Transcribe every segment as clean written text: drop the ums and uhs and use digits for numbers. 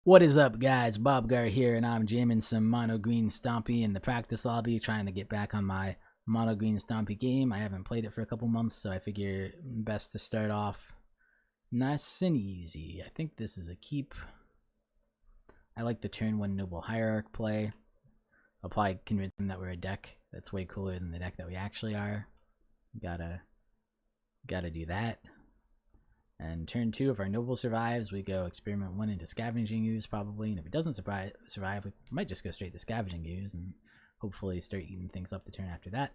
What is up, guys? Bobgar here, and I'm jamming some mono Green Stompy in the practice lobby, trying to get back on my mono Green Stompy game. I haven't played it for a couple months, so I figure best to start off nice and easy. I think this is a keep. I like the turn 1 Noble Hierarch play. I'll probably convince them that we're a deck that's way cooler than the deck that we actually are. Gotta do that. And turn 2, if our Noble survives, we go Experiment 1 into Scavenging Ooze probably. And if it doesn't survive, we might just go straight to Scavenging Ooze and hopefully start eating things up the turn after that.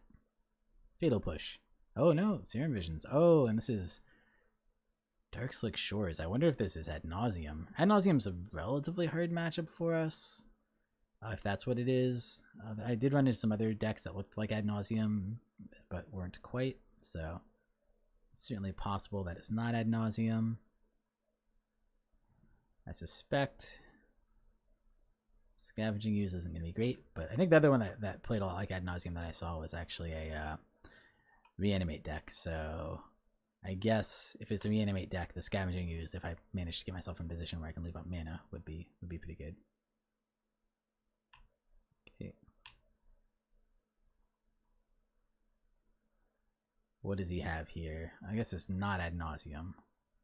Fatal Push. Oh no, Serum Visions. Oh, and this is Dark Slick Shores. I wonder if this is Ad Nauseam. Ad Nauseam's a relatively hard matchup for us, if that's what it is. I did run into some other decks that looked like Ad Nauseam, but weren't quite, so it's certainly possible that it's not Ad Nauseam. I suspect Scavenging Ooze isn't going to be great, but I think the other one that played a lot like Ad Nauseam that I saw was actually a Reanimate deck, so I guess if it's a Reanimate deck, the Scavenging Ooze, if I manage to get myself in a position where I can leave up mana, would be pretty good. Okay. What does he have here? I guess it's not Ad Nauseam.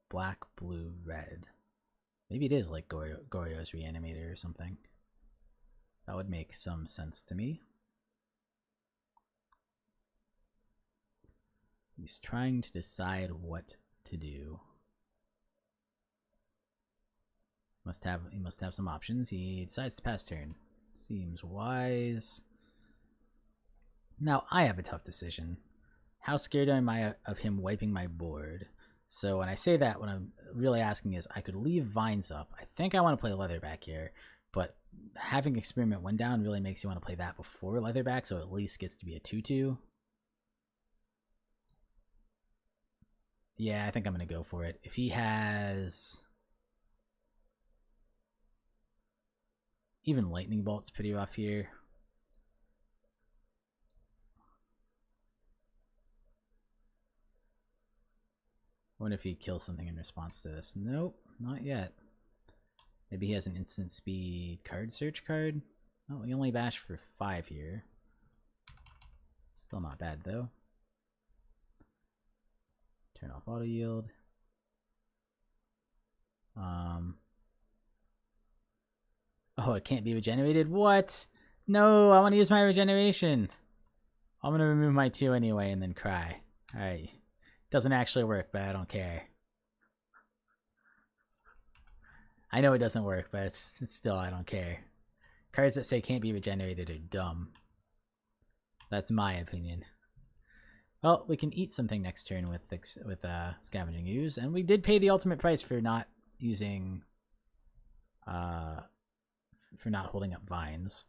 Black, blue, red. Maybe it is like Goryo's Reanimator or something. That would make some sense to me. He's trying to decide what to do. He must have some options. He decides to pass turn. Seems wise. Now I have a tough decision. How scared am I of him wiping my board? So when I say that, what I'm really asking is, I could leave Vines up. I think I want to play Leatherback here, but having Experiment 1 down really makes you want to play that before Leatherback, so it at least gets to be a 2-2. Yeah, I think I'm going to go for it. If he has... Even Lightning Bolt's pretty rough here. I wonder if he kills something in response to this. Nope, not yet. Maybe he has an instant speed card search card. Oh, he only bashed for 5 here. Still not bad though. Turn off auto yield. Oh, it can't be regenerated? What? No, I want to use my regeneration. I'm going to remove my 2 anyway and then cry. Alright. Doesn't actually work, but I don't care. I know it doesn't work, but it's still, I don't care. Cards that say can't be regenerated are dumb. That's my opinion. Well, we can eat something next turn with Scavenging Ooze, and we did pay the ultimate price for not using, for not holding up Vines.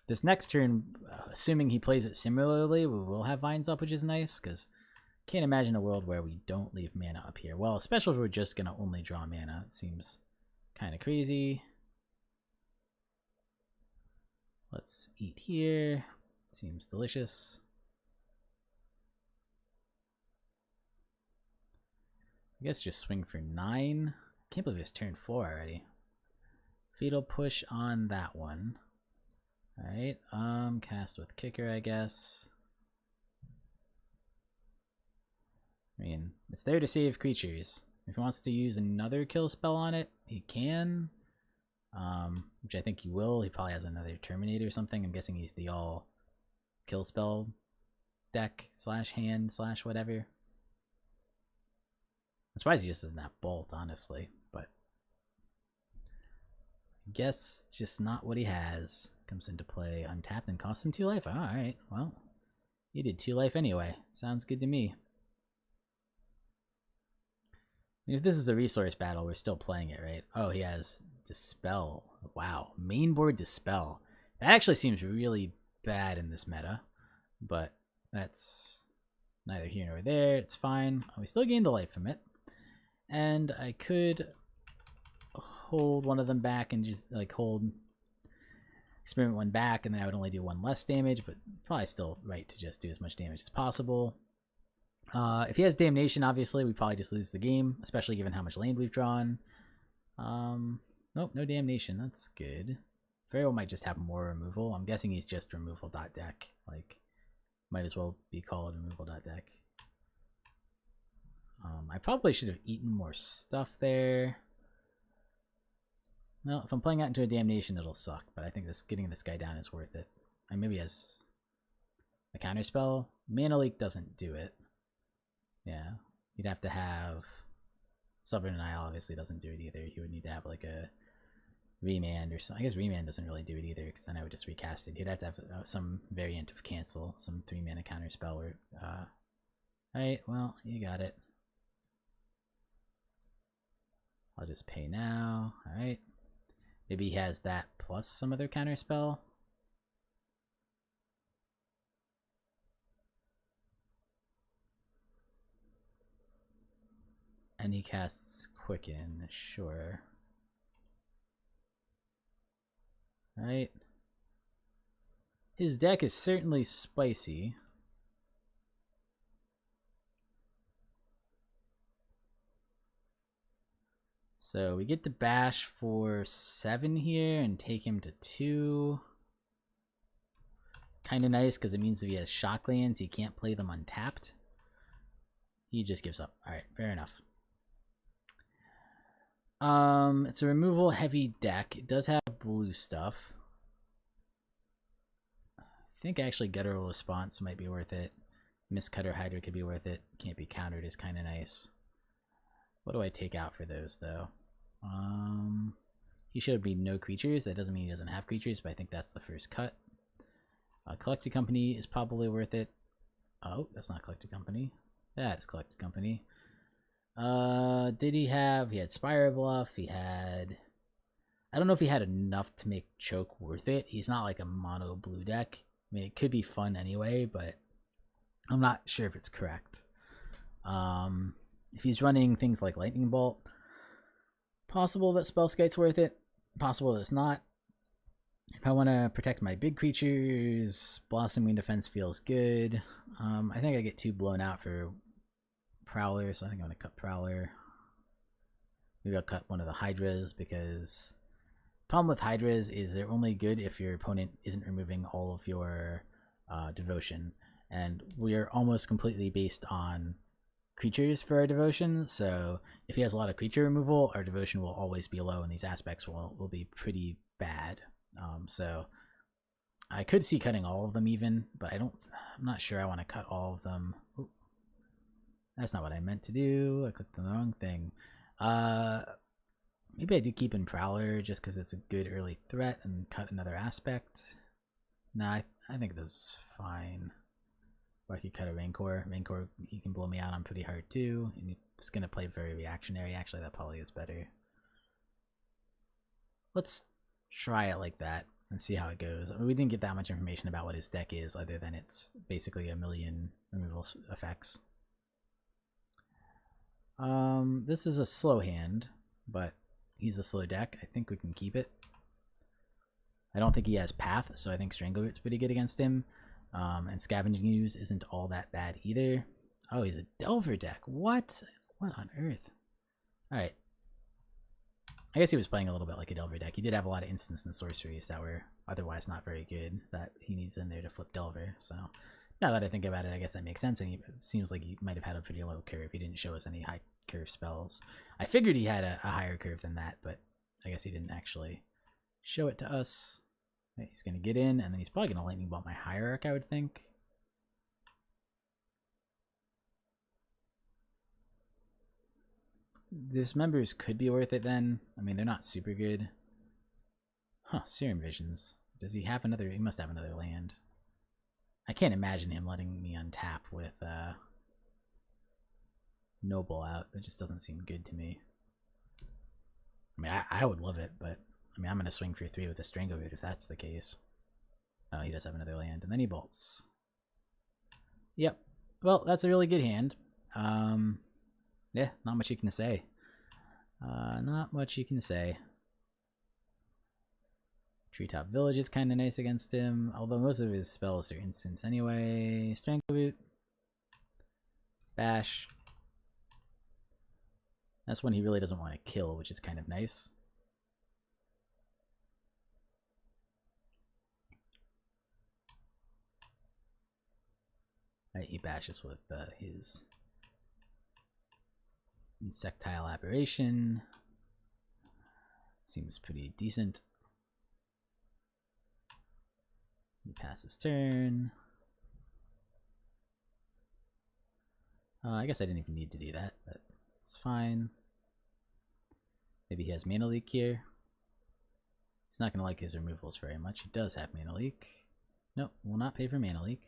This next turn, assuming he plays it similarly, we will have Vines up, which is nice, because can't imagine a world where we don't leave mana up here. Well, especially if we're just going to only draw mana. It seems kind of crazy. Let's eat here. Seems delicious. I guess just swing for 9. Can't believe it's turn 4 already. Fatal Push on that one. Alright, cast with Kicker, I guess. I mean, it's there to save creatures. If he wants to use another kill spell on it, he can. Which I think he will. He probably has another Terminate or something. I'm guessing he's the all kill spell deck / hand / whatever. I'm surprised he just doesn't have Bolt, honestly. But I guess just not what he has. Comes into play untapped and costs him 2 life. Alright, well, he did 2 life anyway. Sounds good to me. If this is a resource battle, we're still playing it, right? Oh, he has Dispel. Wow. Mainboard Dispel. That actually seems really bad in this meta, but that's neither here nor there. It's fine. We still gained the life from it. And I could hold one of them back and just like hold Experiment 1 back, and then I would only do 1 less damage, but probably still right to just do as much damage as possible. If he has Damnation, obviously, we probably just lose the game, especially given how much land we've drawn. Nope, no damnation. That's good. Very well might just have more removal. I'm guessing he's just removal.deck. Like, might as well be called removal.deck. I probably should have eaten more stuff there. Well, if I'm playing out into a damnation, it'll suck. But I think getting this guy down is worth it. And maybe as a counter spell. Mana Leak doesn't do it. Yeah, you'd have to have Stubborn Denial. Obviously, doesn't do it either. You would need to have like a Remand or something. I guess Remand doesn't really do it either, because then I would just recast it. You'd have to have some variant of Cancel, some 3-mana counter spell. Or, alright, well, you got it. I'll just pay now. Alright. Maybe he has that plus some other counter spell. And he casts Quicken, sure. Alright. His deck is certainly spicy. So we get to bash for 7 here and take him to 2. Kind of nice, because it means if he has Shocklands, he can't play them untapped. He just gives up. Alright, fair enough. It's a removal heavy deck. It does have blue stuff. I think actually Guttural Response might be worth it. Mistcutter Hydra could be worth it. Can't be countered is kind of nice. What do I take out for those though? He showed me no creatures. That doesn't mean he doesn't have creatures, but I think that's the first cut. Collected Company is probably worth it. Oh, that's not Collected Company. That's Collected Company. Did he had Spire Bluff, he had, I don't know if he had enough to make Choke worth it. He's not like a mono blue deck. I mean, it could be fun anyway, but I'm not sure if it's correct. If he's running things like Lightning Bolt, possible that Spellskite's worth it, possible that it's not. If I want to protect my big creatures, Blossoming Defense feels good. I think I get too blown out for Prowler, so I think I'm going to cut Prowler. Maybe I'll cut one of the Hydras, because the problem with Hydras is they're only good if your opponent isn't removing all of your devotion. And we're almost completely based on creatures for our devotion, so if he has a lot of creature removal, our devotion will always be low, and these aspects will be pretty bad. So I could see cutting all of them even, but I'm not sure I want to cut all of them. Ooh. That's not what I meant to do. I clicked the wrong thing. Maybe I do keep in Prowler just because it's a good early threat and cut another aspect. Nah, I think this is fine. Or I could cut a Rancor. Rancor, he can blow me out on pretty hard too. And he's going to play very reactionary. Actually, that probably is better. Let's try it like that and see how it goes. I mean, we didn't get that much information about what his deck is, other than it's basically a million removal effects. This is a slow hand, but he's a slow deck. I think we can keep it. I don't think he has Path, so I think Strangleroot's pretty good against him. And Scavenging Ooze isn't all that bad either. Oh, he's a Delver deck. What? What on earth? Alright. I guess he was playing a little bit like a Delver deck. He did have a lot of instants and sorceries that were otherwise not very good that he needs in there to flip Delver. So now that I think about it, I guess that makes sense. And it seems like he might have had a pretty low curve. He didn't show us any high curve spells. I figured he had a higher curve than that, but I guess he didn't actually show it to us. Right, he's going to get in, and then he's probably going to Lightning Bolt my Hierarch, I would think. Dismembers could be worth it then. I mean, they're not super good. Huh, Serum Visions. Does he have another? He must have another land. I can't imagine him letting me untap with Noble out. That just doesn't seem good to me. I mean, I would love it, but I mean, I'm going to swing for 3 with a Strangleroot if that's the case. Oh, he does have another land, and then he bolts. Yep. Well, that's a really good hand. Yeah, not much you can say. Not much you can say. Treetop Village is kind of nice against him, although most of his spells are instants anyway. Strangleroot. Bash. That's one he really doesn't want to kill, which is kind of nice. Right, he bashes with his Insectile Aberration. Seems pretty decent. He passes turn. I guess I didn't even need to do that, but it's fine. Maybe he has Mana Leak here. He's not going to like his removals very much. He does have Mana Leak. Nope, will not pay for Mana Leak.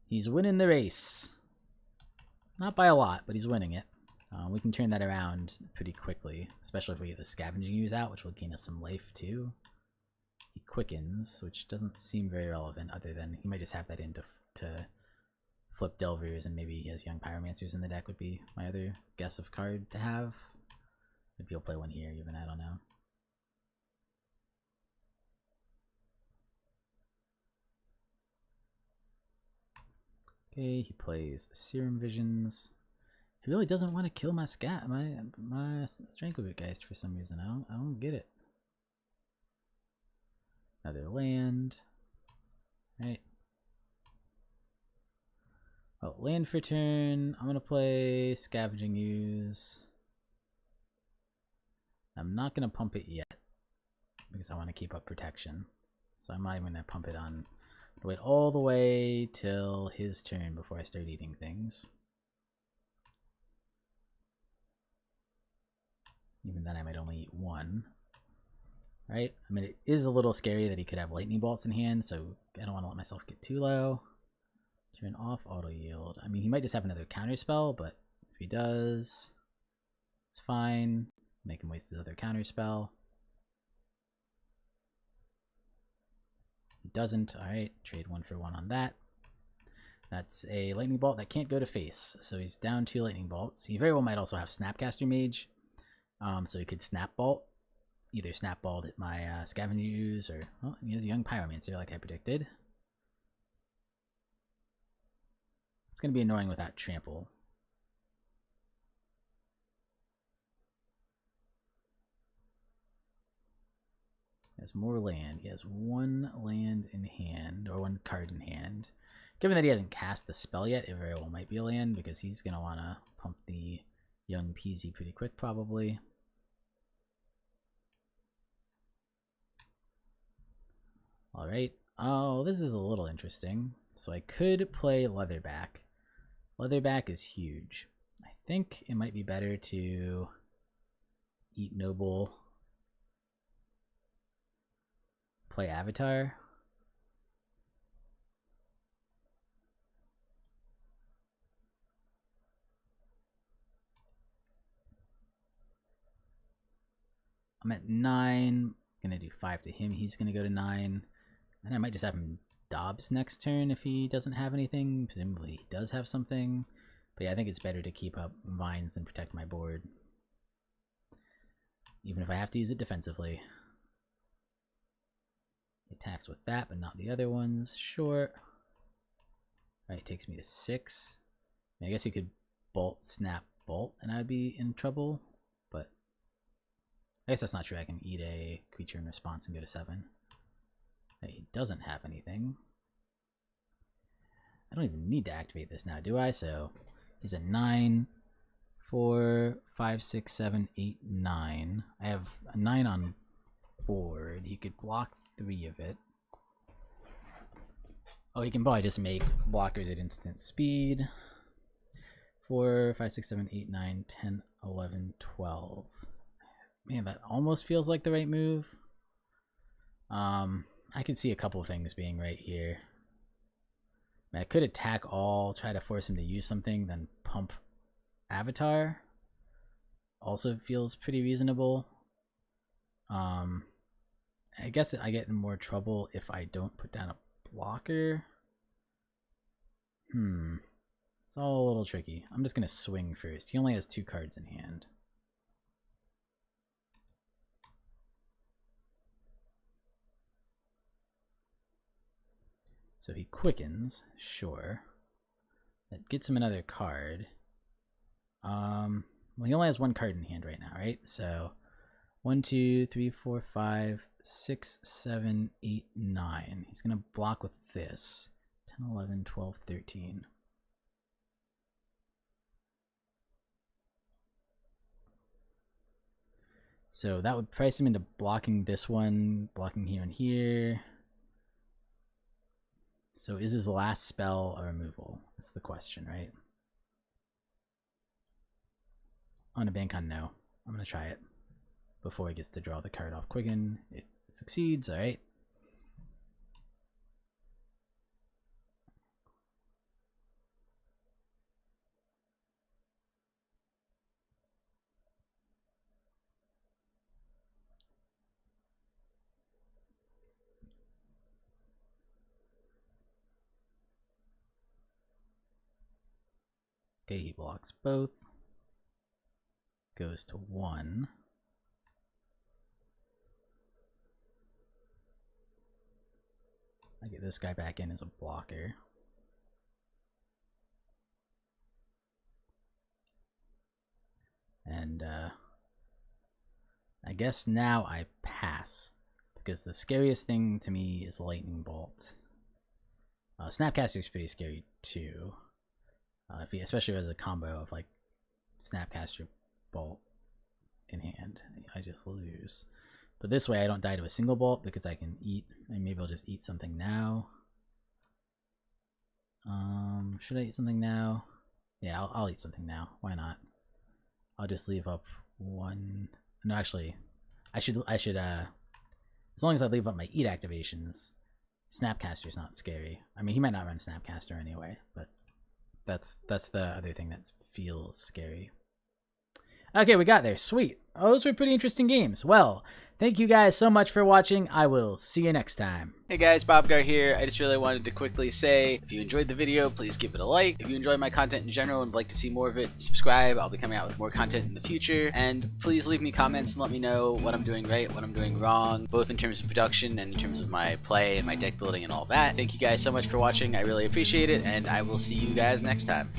He's winning the race. Not by a lot, but he's winning it. We can turn that around pretty quickly, especially if we get the Scavenging Ooze out, which will gain us some life too. He quickens, which doesn't seem very relevant, other than he might just have that in to flip Delvers, and maybe he has Young Pyromancers in the deck would be my other guess of card to have. Maybe he'll play one here, even, I don't know. Okay, he plays Serum Visions. He really doesn't want to kill my my Strangleroot Geist for some reason. I don't get it. Another land. Right. Oh, land for turn. I'm gonna play Scavenging Ooze. I'm not gonna pump it yet because I want to keep up protection. So I'm not even gonna pump it on. Wait all the way till his turn before I start eating things. Even then I might only eat one. Right? I mean, it is a little scary that he could have Lightning Bolts in hand, so I don't want to let myself get too low. Turn off auto yield. I mean, he might just have another counter spell, but if he does, it's fine. Make him waste his other counter spell. He doesn't. Alright, trade 1 for 1 on that. That's a Lightning Bolt that can't go to face, so he's down 2 Lightning Bolts. He very well might also have Snapcaster Mage, so he could Snap Bolt. Either Snap Bolt at my Scavenging Ooze, or, well, he has Young Pyromancer like I predicted. It's going to be annoying without Trample. He has more land. He has 1 land in hand, or 1 card in hand. Given that he hasn't cast the spell yet, it very well might be a land, because he's going to want to pump the Young Peasy pretty quick, probably. Alright. Oh, this is a little interesting. So I could play Leatherback. Leatherback is huge. I think it might be better to eat Noble, play Avatar. I'm at 9. Gonna do 5 to him. He's gonna go to 9. And I might just have him Dobbs next turn if he doesn't have anything. Presumably he does have something. But yeah, I think it's better to keep up Vines and protect my board. Even if I have to use it defensively. He attacks with that, but not the other ones. Sure. Alright, takes me to 6. I guess he could Bolt, Snap, Bolt, and I'd be in trouble. But I guess that's not true. I can eat a creature in response and go to 7. He doesn't have anything. I don't even need to activate this now, do I? So he's at 9, 4, 5, 6, 7, 8, 9. I have a 9 on board. He could block 3 of it. Oh, he can probably just make blockers at instant speed. 4, 5, 6, 7, 8, 9, 10, 11, 12. Man, that almost feels like the right move. I could see a couple of things being right here. I mean, I could attack all, try to force him to use something, then pump Avatar. Also feels pretty reasonable. I guess I get in more trouble if I don't put down a blocker. It's all a little tricky. I'm just going to swing first. He only has 2 cards in hand. So he quickens, sure. That gets him another card. Well, he only has 1 card in hand right now, right? So 1, 2, 3, 4, 5, 6, 7, 8, 9. He's gonna block with this 10, 11, 12, 13. So that would price him into blocking this one, blocking here and here. So is his last spell a removal? That's the question, right? On a bank on no. I'm going to try it before he gets to draw the card off Quicken. It succeeds, all right. Okay, he blocks both. Goes to 1. I get this guy back in as a blocker. And I guess now I pass, because the scariest thing to me is Lightning Bolt. Snapcaster is pretty scary too, especially as a combo of like Snapcaster Bolt in hand. I just lose. But this way I don't die to a single bolt because I can eat, and maybe I'll just eat something now. Should I eat something now? Yeah, I'll eat something now. Why not? I'll just leave up 1. No, actually, I should as long as I leave up my eat activations, Snapcaster's not scary. I mean, he might not run Snapcaster anyway, but that's the other thing that feels scary. Okay, we got there. Sweet. Oh, those were pretty interesting games. Well, thank you guys so much for watching. I will see you next time. Hey guys, Bobgar here. I just really wanted to quickly say, if you enjoyed the video, please give it a like. If you enjoy my content in general and would like to see more of it, subscribe. I'll be coming out with more content in the future. And please leave me comments and let me know what I'm doing right, what I'm doing wrong, both in terms of production and in terms of my play and my deck building and all that. Thank you guys so much for watching. I really appreciate it, and I will see you guys next time.